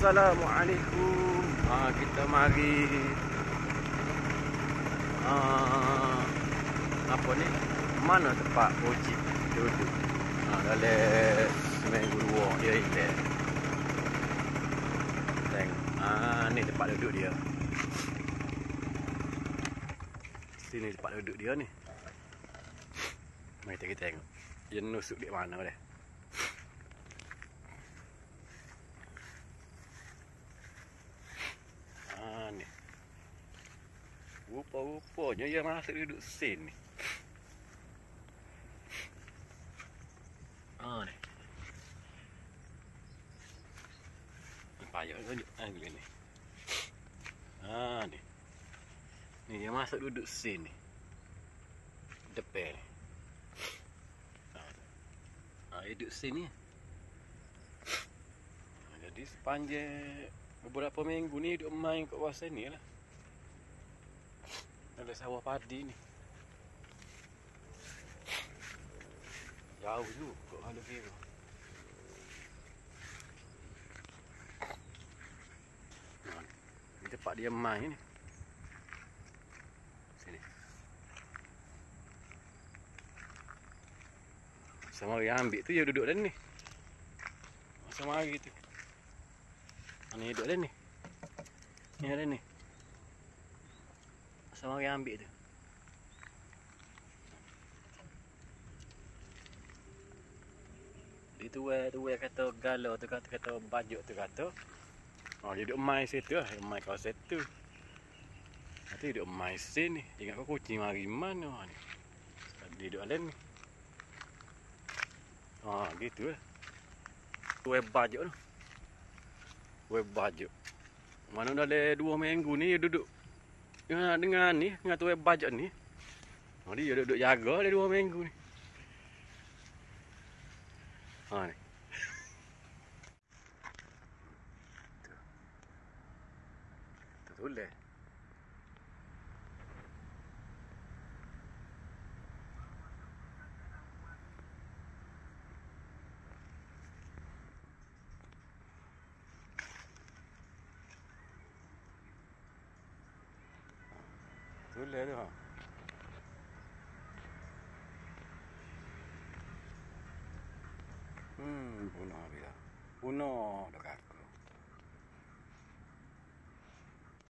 Assalamualaikum. Kita mari apa ni? Mana tempat Ojib duduk? Dalam seminggu dua dia ini. Tengok. Ni tempat duduk dia. Sini tempat duduk dia ni. Mari kita tengok. Dia nusuk di mana dah. Ni. Rupa-rupanya dia masuk duduk sini. Ni. Payah tunjuk angle ni. Ni. Ni dia masuk duduk sini. Depan. Duduk sini. Jadi sepanjang beberapa minggu ni duduk main kat kawasan ni lah. Ada sawah padi ni. Jauh juga kalau kira. Ni tempat dia main ni. Sini. Sama yang ambil tu dia duduk dalam ni. Sama hari tu. Ni duduk dalam ni. Ni ada ni. Sama orang ambil tu. Dia tu kata galau tu kata bajuk tu kata. Dia duduk main situ lah. Dia main kawasan situ. Nanti duduk main sini. Ingat kau kucing mari mana ni. Dia duduk dalam ni. Gitu lah. Web bajuk tu. Web bajuk. Mana dalam 2 minggu ni dia duduk dengan ni, dengan tu web bajuk ni. Dia duduk jaga dalam 2 minggu ni. Ni. Tu tulis. Tulis tu. Punah dia. Punah dah